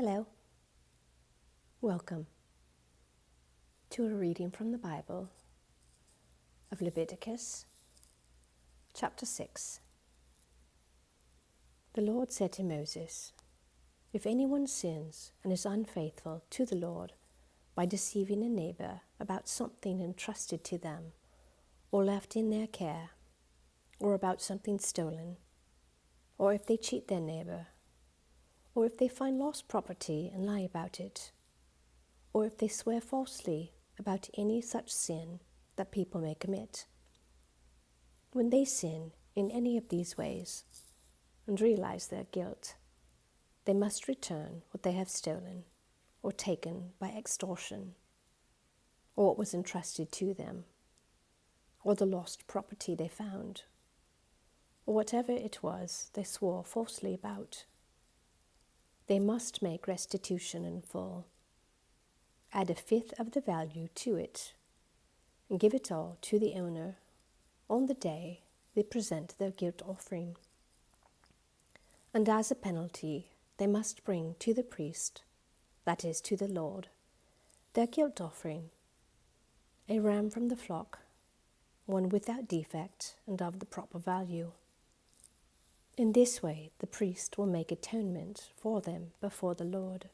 Hello. Welcome to a reading from the Bible of Leviticus Chapter 6. The Lord said to Moses, "If anyone sins and is unfaithful to the Lord by deceiving a neighbor about something entrusted to them or left in their care, or about something stolen, or if they cheat their neighbor, or if they find lost property and lie about it, or if they swear falsely about any such sin that people may commit. When they sin in any of these ways and realize their guilt, they must return what they have stolen or taken by extortion, or what was entrusted to them, or the lost property they found, or whatever it was they swore falsely about. They must make restitution in full, add a fifth of the value to it, and give it all to the owner on the day they present their guilt offering. And as a penalty, they must bring to the priest, that is, to the Lord, their guilt offering, a ram from the flock, one without defect and of the proper value. In this way, the priest will make atonement for them before the Lord,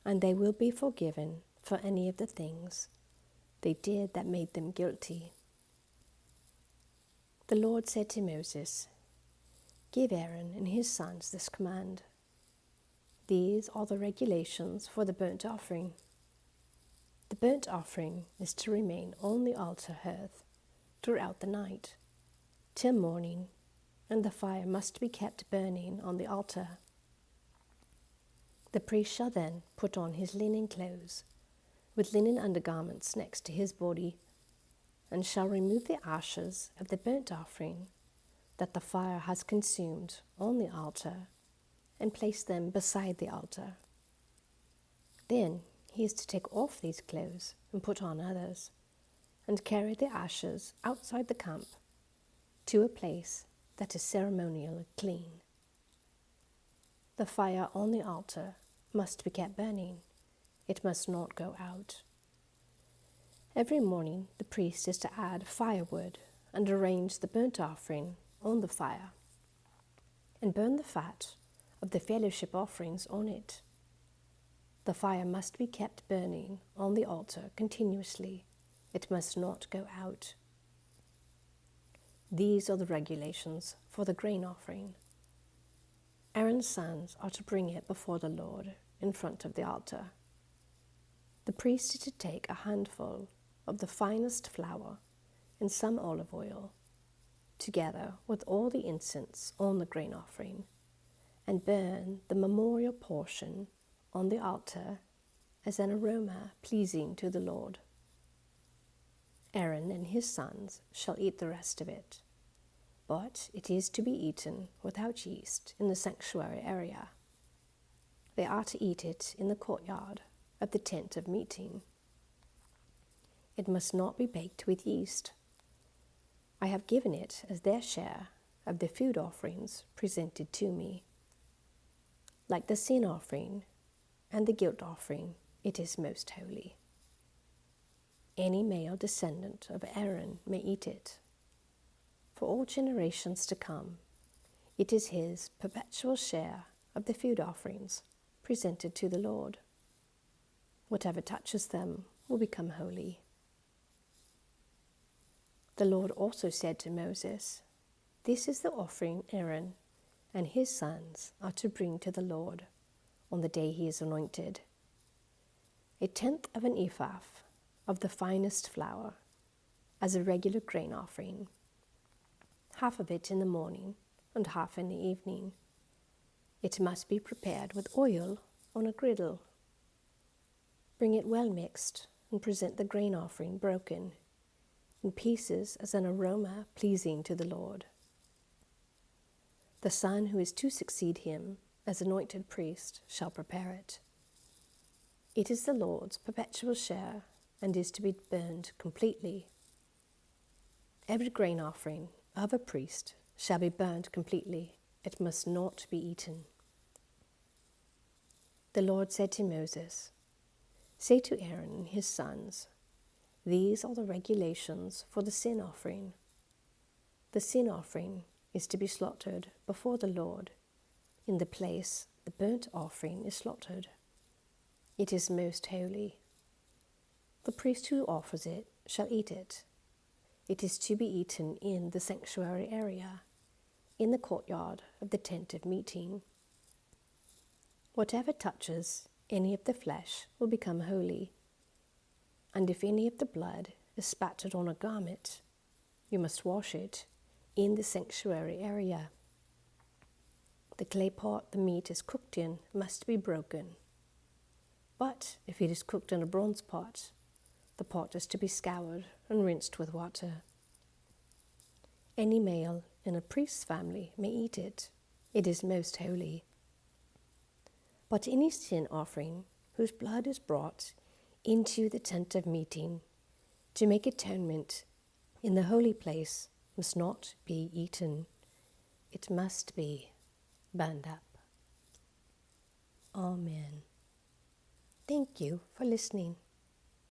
and they will be forgiven for any of the things they did that made them guilty." The Lord said to Moses, "Give Aaron and his sons this command. These are the regulations for the burnt offering. The burnt offering is to remain on the altar hearth throughout the night, till morning, and the fire must be kept burning on the altar. The priest shall then put on his linen clothes, with linen undergarments next to his body, and shall remove the ashes of the burnt offering that the fire has consumed on the altar, and place them beside the altar. Then he is to take off these clothes and put on others, and carry the ashes outside the camp to a place that is ceremonially clean. The fire on the altar must be kept burning. It must not go out. Every morning the priest is to add firewood and arrange the burnt offering on the fire, and burn the fat of the fellowship offerings on it. The fire must be kept burning on the altar continuously. It must not go out. These are the regulations for the grain offering. Aaron's sons are to bring it before the Lord in front of the altar. The priest is to take a handful of the finest flour and some olive oil, together with all the incense on the grain offering, and burn the memorial portion on the altar as an aroma pleasing to the Lord. Aaron and his sons shall eat the rest of it, but it is to be eaten without yeast in the sanctuary area. They are to eat it in the courtyard of the tent of meeting. It must not be baked with yeast. I have given it as their share of the food offerings presented to me. Like the sin offering and the guilt offering, it is most holy. Any male descendant of Aaron may eat it. For all generations to come, it is his perpetual share of the food offerings presented to the Lord. Whatever touches them will become holy." The Lord also said to Moses, "This is the offering Aaron and his sons are to bring to the Lord on the day he is anointed: 1/10 of an ephah of the finest flour as a regular grain offering, half of it in the morning and half in the evening. It must be prepared with oil on a griddle. Bring it well mixed and present the grain offering broken in pieces as an aroma pleasing to the Lord. The son who is to succeed him as anointed priest shall prepare it. It is the Lord's perpetual share and is to be burned completely. Every grain offering of a priest shall be burned completely. It must not be eaten." The Lord said to Moses, "Say to Aaron and his sons, these are the regulations for the sin offering. The sin offering is to be slaughtered before the Lord in the place the burnt offering is slaughtered. It is most holy. The priest who offers it shall eat it. It is to be eaten in the sanctuary area, in the courtyard of the tent of meeting. Whatever touches any of the flesh will become holy, and if any of the blood is spattered on a garment, you must wash it in the sanctuary area. The clay pot the meat is cooked in must be broken. But if it is cooked in a bronze pot, the pot is to be scoured and rinsed with water. Any male in a priest's family may eat it. It is most holy. But any sin offering whose blood is brought into the tent of meeting to make atonement in the holy place must not be eaten. It must be burned up. Amen. Thank you for listening.